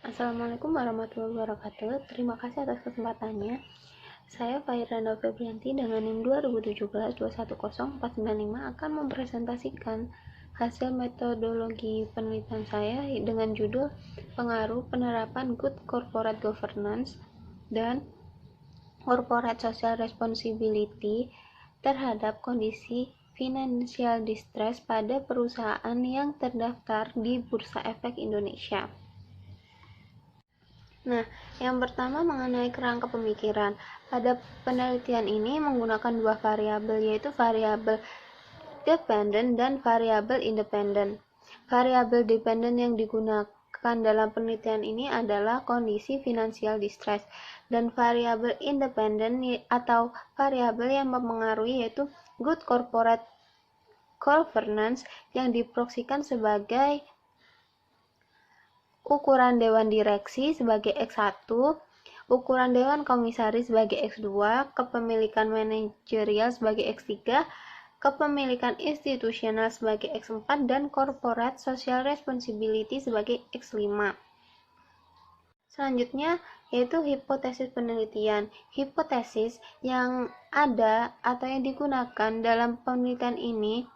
Assalamualaikum warahmatullahi wabarakatuh. Terima kasih atas kesempatannya. Saya Fairana Febrianti dengan NIM 2017-210495 akan mempresentasikan hasil metodologi penelitian saya dengan judul Pengaruh Penerapan Good Corporate Governance dan Corporate Social Responsibility terhadap kondisi financial distress pada perusahaan yang terdaftar di Bursa Efek Indonesia. Nah, yang pertama mengenai kerangka pemikiran. Pada penelitian ini menggunakan dua variabel, yaitu variabel dependent dan variabel independent. Variabel dependent yang digunakan dalam penelitian ini adalah kondisi financial distress, dan variabel independent atau variabel yang mempengaruhi yaitu good corporate governance yang diproyeksikan sebagai ukuran Dewan Direksi sebagai X1, ukuran Dewan Komisaris sebagai X2, kepemilikan manajerial sebagai X3, kepemilikan institusional sebagai X4, dan corporate social responsibility sebagai X5. Selanjutnya yaitu hipotesis penelitian. Hipotesis yang ada atau yang digunakan dalam penelitian ini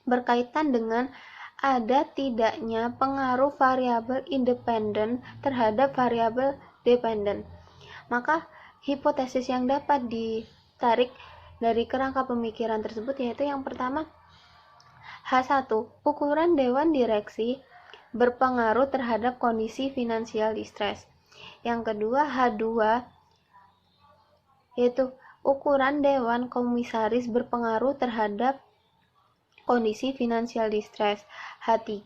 berkaitan dengan ada tidaknya pengaruh variabel independen terhadap variabel dependen. Maka hipotesis yang dapat ditarik dari kerangka pemikiran tersebut yaitu yang pertama, H1, ukuran Dewan Direksi berpengaruh terhadap kondisi finansial distress. Yang kedua, H2, yaitu ukuran Dewan Komisaris berpengaruh terhadap kondisi finansial distress. H3,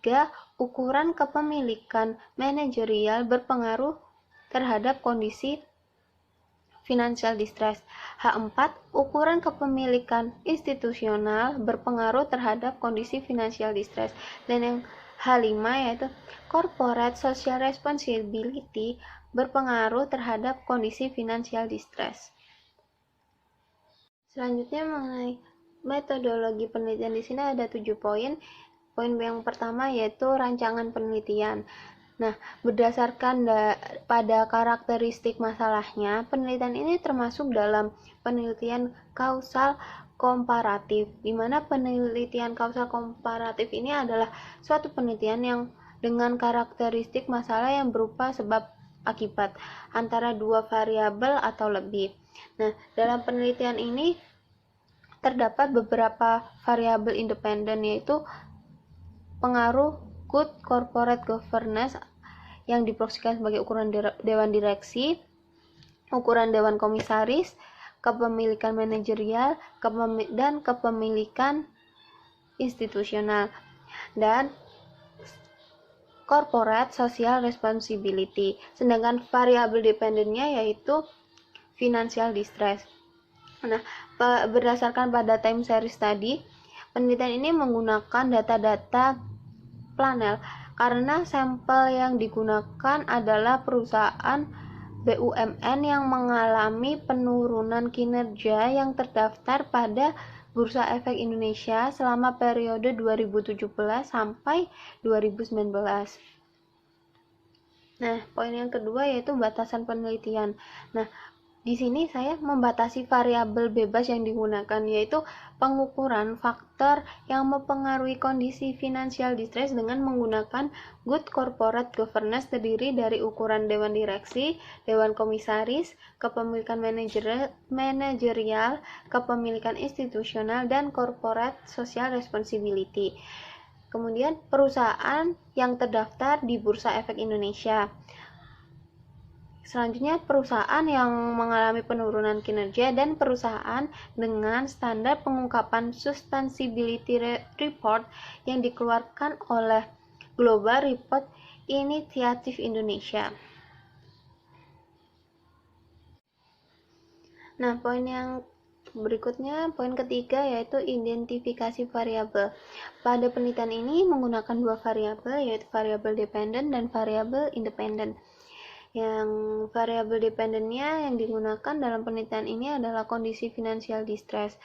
ukuran kepemilikan manajerial berpengaruh terhadap kondisi financial distress. H4, ukuran kepemilikan institusional berpengaruh terhadap kondisi financial distress. Dan yang H5 yaitu corporate social responsibility berpengaruh terhadap kondisi financial distress. Selanjutnya mengenai metodologi penelitian, di sini ada 7 poin. Poin yang pertama yaitu rancangan penelitian. Nah, berdasarkan pada karakteristik masalahnya, penelitian ini termasuk dalam penelitian kausal komparatif, di mana penelitian kausal komparatif ini adalah suatu penelitian yang dengan karakteristik masalah yang berupa sebab akibat antara dua variabel atau lebih. Nah, dalam penelitian ini terdapat beberapa variabel independen, yaitu pengaruh good corporate governance yang diproyeksikan sebagai ukuran Dewan Direksi, ukuran Dewan Komisaris, kepemilikan manajerial, dan kepemilikan institusional, dan corporate social responsibility. Sedangkan variabel dependennya yaitu financial distress. Nah, berdasarkan pada time series tadi, penelitian ini menggunakan data-data panel karena sampel yang digunakan adalah perusahaan BUMN yang mengalami penurunan kinerja yang terdaftar pada Bursa Efek Indonesia selama periode 2017 sampai 2019. Nah, poin yang kedua yaitu batasan penelitian. Nah, di sini saya membatasi variabel bebas yang digunakan, yaitu pengukuran faktor yang mempengaruhi kondisi financial distress dengan menggunakan good corporate governance terdiri dari ukuran Dewan Direksi, Dewan Komisaris, kepemilikan manajerial, kepemilikan institusional, dan corporate social responsibility. Kemudian perusahaan yang terdaftar di Bursa Efek Indonesia. Selanjutnya, perusahaan yang mengalami penurunan kinerja dan perusahaan dengan standar pengungkapan sustainability report yang dikeluarkan oleh Global Report Initiative Indonesia. Nah, poin yang berikutnya, poin ketiga yaitu identifikasi variabel. Pada penelitian ini menggunakan dua variabel, yaitu variabel dependent dan variabel independent. Yang variabel dependennya yang digunakan dalam penelitian ini adalah kondisi financial distress.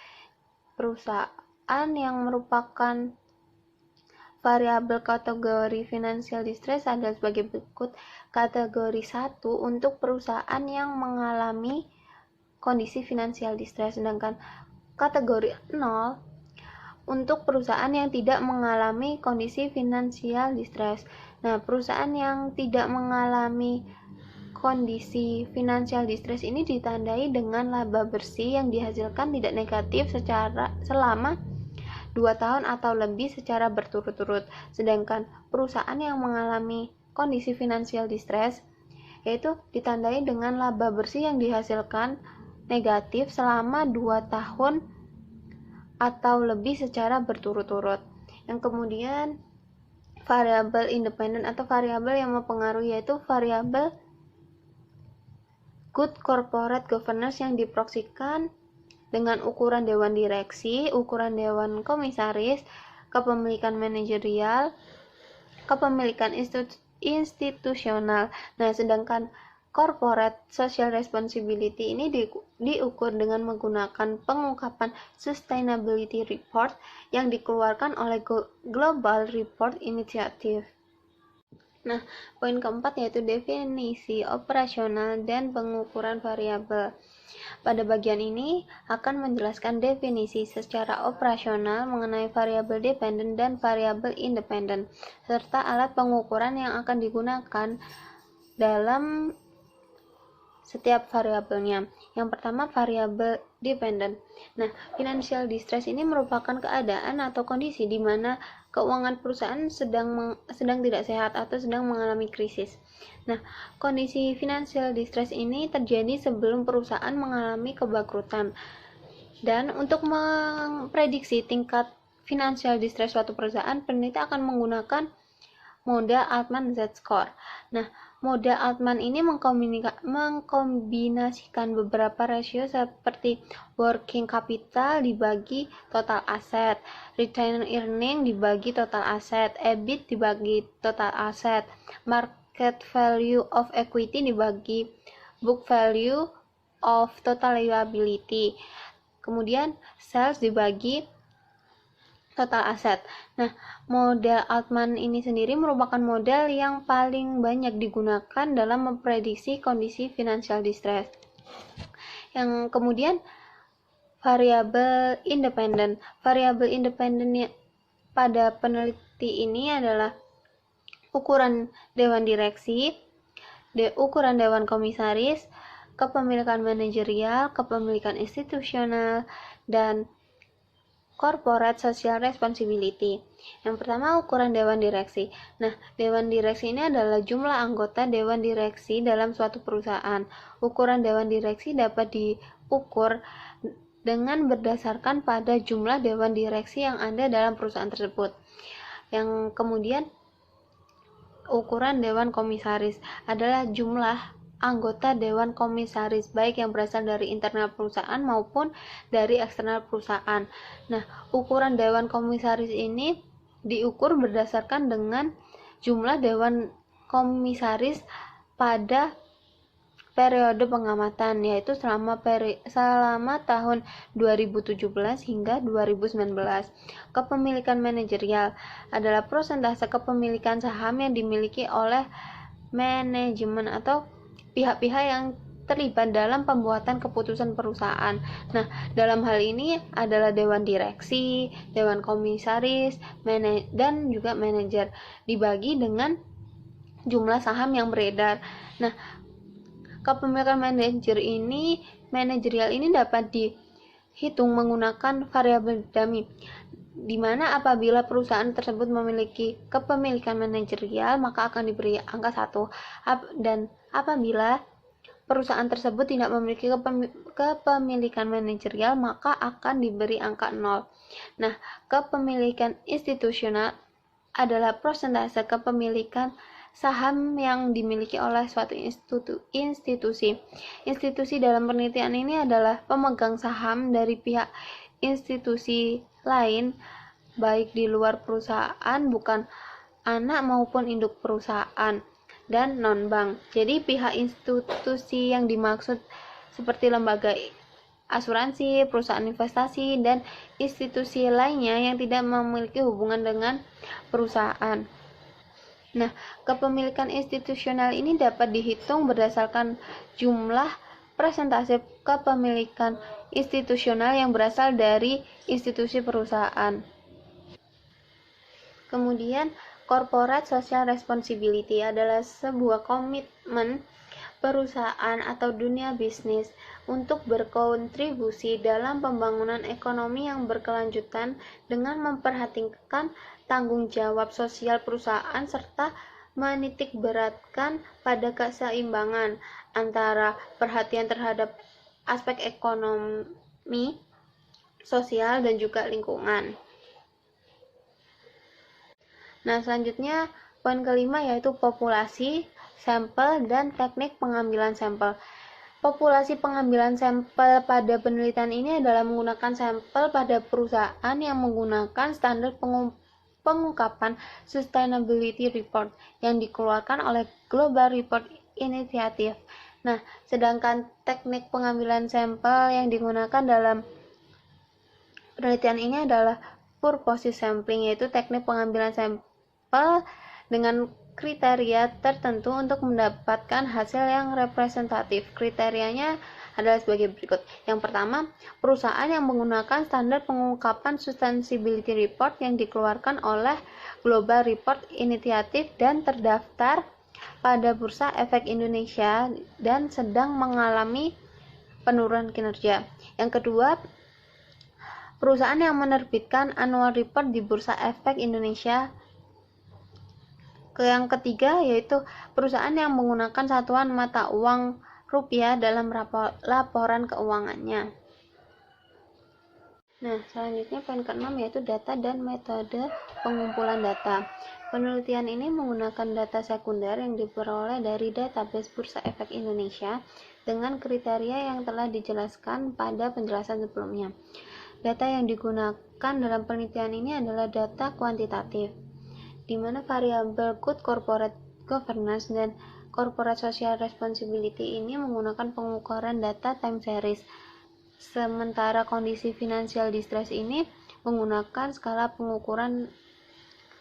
Perusahaan yang merupakan variabel kategori financial distress adalah sebagai berikut. Kategori 1 untuk perusahaan yang mengalami kondisi financial distress, sedangkan kategori 0 untuk perusahaan yang tidak mengalami kondisi financial distress. Nah, perusahaan yang tidak mengalami kondisi financial distress ini ditandai dengan laba bersih yang dihasilkan tidak negatif selama 2 tahun atau lebih secara berturut-turut. Sedangkan perusahaan yang mengalami kondisi financial distress yaitu ditandai dengan laba bersih yang dihasilkan negatif selama 2 tahun atau lebih secara berturut-turut. Yang kemudian variabel independen atau variabel yang mempengaruhi yaitu variabel good corporate governance yang diproyeksikan dengan ukuran dewan direksi, ukuran dewan komisaris, kepemilikan manajerial, kepemilikan institusional. Nah, sedangkan corporate social responsibility ini diukur dengan menggunakan pengungkapan sustainability report yang dikeluarkan oleh Global Report Initiative. Nah, poin keempat yaitu definisi operasional dan pengukuran variabel. Pada bagian ini akan menjelaskan definisi secara operasional mengenai variabel dependen dan variabel independen, serta alat pengukuran yang akan digunakan dalam setiap variabelnya. Yang pertama, variabel dependen. Nah, financial distress ini merupakan keadaan atau kondisi di mana keuangan perusahaan sedang tidak sehat atau sedang mengalami krisis. Nah, kondisi financial distress ini terjadi sebelum perusahaan mengalami kebangkrutan. Dan untuk memprediksi tingkat financial distress suatu perusahaan, peneliti akan menggunakan model Altman Z-score. Nah, model Altman ini mengkombinasikan beberapa rasio seperti working capital dibagi total aset, retained earning dibagi total aset, EBIT dibagi total aset, market value of equity dibagi book value of total liability, kemudian sales dibagi total aset. Nah, model Altman ini sendiri merupakan model yang paling banyak digunakan dalam memprediksi kondisi financial distress. Yang kemudian variabel independen. Variabel independen pada peneliti ini adalah ukuran dewan direksi, ukuran dewan komisaris, kepemilikan manajerial, kepemilikan institusional, dan corporate social responsibility. Yang pertama, ukuran dewan direksi. Nah, dewan direksi ini adalah jumlah anggota dewan direksi dalam suatu perusahaan. Ukuran dewan direksi dapat diukur dengan berdasarkan pada jumlah dewan direksi yang ada dalam perusahaan tersebut. Yang kemudian, ukuran dewan komisaris adalah jumlah anggota dewan komisaris baik yang berasal dari internal perusahaan maupun dari eksternal perusahaan. Nah, ukuran dewan komisaris ini diukur berdasarkan dengan jumlah dewan komisaris pada periode pengamatan, yaitu selama tahun 2017 hingga 2019. Kepemilikan manajerial adalah persentase kepemilikan saham yang dimiliki oleh manajemen atau pihak-pihak yang terlibat dalam pembuatan keputusan perusahaan. Nah, dalam hal ini adalah dewan direksi, dewan komisaris, dan juga manajer, dibagi dengan jumlah saham yang beredar. Nah, kepemilikan manajerial ini dapat dihitung menggunakan variabel dummy, di mana apabila perusahaan tersebut memiliki kepemilikan manajerial maka akan diberi angka 1, dan apabila perusahaan tersebut tidak memiliki kepemilikan manajerial maka akan diberi angka 0. Nah, kepemilikan institusional adalah persentase kepemilikan saham yang dimiliki oleh suatu institusi. Institusi dalam penelitian ini adalah pemegang saham dari pihak institusi lain, baik di luar perusahaan, bukan anak maupun induk perusahaan, dan non-bank. Jadi pihak institusi yang dimaksud seperti lembaga asuransi, perusahaan investasi, dan institusi lainnya yang tidak memiliki hubungan dengan perusahaan. Nah, kepemilikan institusional ini dapat dihitung berdasarkan jumlah presentase kepemilikan institusional yang berasal dari institusi perusahaan. Kemudian, corporate social responsibility adalah sebuah komitmen perusahaan atau dunia bisnis untuk berkontribusi dalam pembangunan ekonomi yang berkelanjutan dengan memperhatikan tanggung jawab sosial perusahaan serta menitikberatkan pada keseimbangan antara perhatian terhadap aspek ekonomi, sosial, dan juga lingkungan. Nah, selanjutnya poin kelima yaitu populasi, sampel, dan teknik pengambilan sampel. Populasi pengambilan sampel pada penelitian ini adalah menggunakan sampel pada perusahaan yang menggunakan standar pengungkapan Sustainability Report yang dikeluarkan oleh Global Report Initiative. Nah, sedangkan teknik pengambilan sampel yang digunakan dalam penelitian ini adalah purposive sampling, yaitu teknik pengambilan sampel dengan kriteria tertentu untuk mendapatkan hasil yang representatif. Kriterianya adalah sebagai berikut. Yang pertama, perusahaan yang menggunakan standar pengungkapan Sustainability Report yang dikeluarkan oleh Global Report Initiative dan terdaftar pada Bursa Efek Indonesia dan sedang mengalami penurunan kinerja. Yang kedua, perusahaan yang menerbitkan annual report di Bursa Efek Indonesia. Yang ketiga yaitu perusahaan yang menggunakan satuan mata uang rupiah dalam laporan keuangannya. Nah, selanjutnya poin ke-6 yaitu data dan metode pengumpulan data. Penelitian ini menggunakan data sekunder yang diperoleh dari database Bursa Efek Indonesia dengan kriteria yang telah dijelaskan pada penjelasan sebelumnya. Data yang digunakan dalam penelitian ini adalah data kuantitatif, di mana variabel good corporate governance dan corporate social responsibility ini menggunakan pengukuran data time series. Sementara kondisi financial distress ini menggunakan skala pengukuran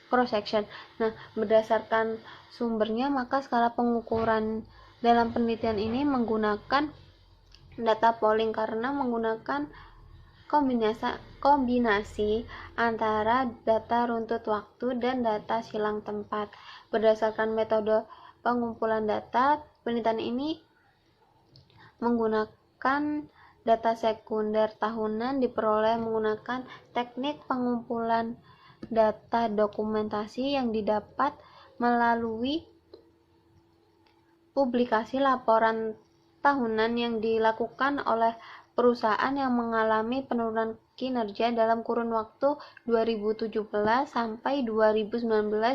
cross section. Nah, berdasarkan sumbernya, maka skala pengukuran dalam penelitian ini menggunakan data polling karena menggunakan kombinasi antara data runtut waktu dan data silang tempat. Berdasarkan metode pengumpulan data, penelitian ini menggunakan data sekunder tahunan diperoleh menggunakan teknik pengumpulan data dokumentasi yang didapat melalui publikasi laporan tahunan yang dilakukan oleh perusahaan yang mengalami penurunan kinerja dalam kurun waktu 2017 sampai 2019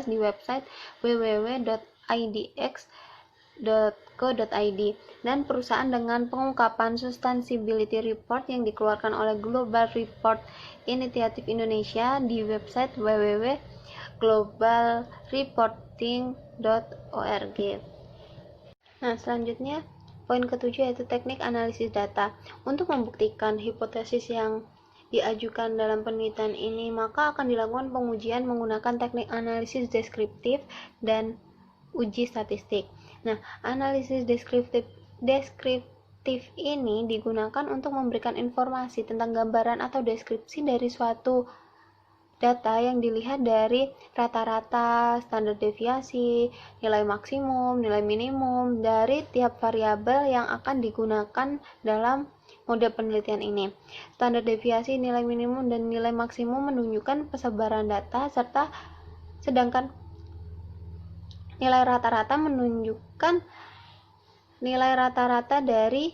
di website www.idx.co.id dan perusahaan dengan pengungkapan Sustainability Report yang dikeluarkan oleh Global Report Initiative Indonesia di website www.globalreporting.org. Nah, selanjutnya poin ketujuh yaitu teknik analisis data. Untuk membuktikan hipotesis yang diajukan dalam penelitian ini, maka akan dilakukan pengujian menggunakan teknik analisis deskriptif dan uji statistik. Nah, analisis deskriptif ini digunakan untuk memberikan informasi tentang gambaran atau deskripsi dari suatu data yang dilihat dari rata-rata, standar deviasi, nilai maksimum, nilai minimum dari tiap variabel yang akan digunakan dalam mode penelitian ini. Standar deviasi, nilai minimum, dan nilai maksimum menunjukkan persebaran data, sedangkan nilai rata-rata menunjukkan nilai rata-rata dari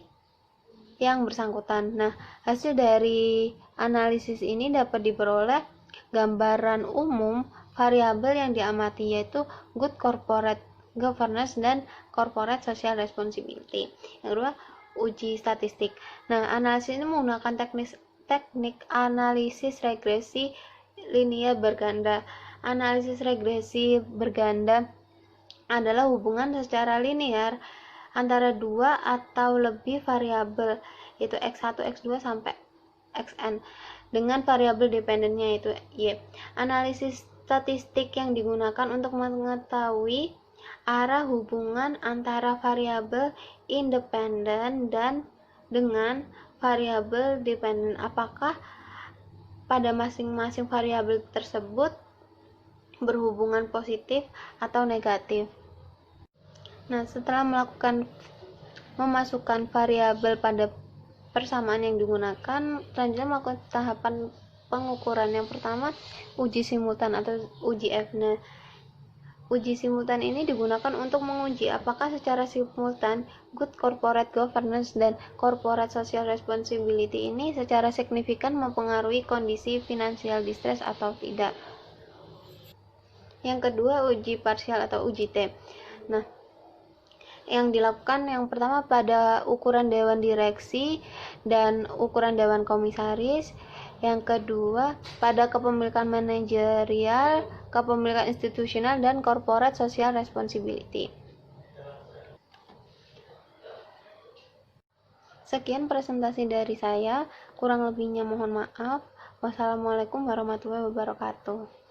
yang bersangkutan. Nah, hasil dari analisis ini dapat diperoleh gambaran umum variabel yang diamati, yaitu good corporate governance dan corporate social responsibility. Yang kedua, uji statistik. Nah, analisis ini menggunakan teknik analisis regresi linear berganda. Analisis regresi berganda adalah hubungan secara linear antara dua atau lebih variabel yaitu X1, X2 sampai Xn, dengan variabel dependennya yaitu Y. Analisis statistik yang digunakan untuk mengetahui arah hubungan antara variabel independen dan dengan variabel dependen, apakah pada masing-masing variabel tersebut berhubungan positif atau negatif. Nah, setelah memasukkan variabel pada persamaan yang digunakan, selanjutnya melakukan tahapan pengukuran. Yang pertama, uji simultan atau uji F. Nah, uji simultan ini digunakan untuk menguji apakah secara simultan good corporate governance dan corporate social responsibility ini secara signifikan mempengaruhi kondisi financial distress atau tidak. Yang kedua, uji parsial atau uji T. Nah, yang dilakukan yang pertama pada ukuran dewan direksi dan ukuran dewan komisaris. Yang kedua, pada kepemilikan manajerial, kepemilikan institusional, dan corporate social responsibility. Sekian presentasi dari saya, kurang lebihnya mohon maaf. Wassalamualaikum warahmatullahi wabarakatuh.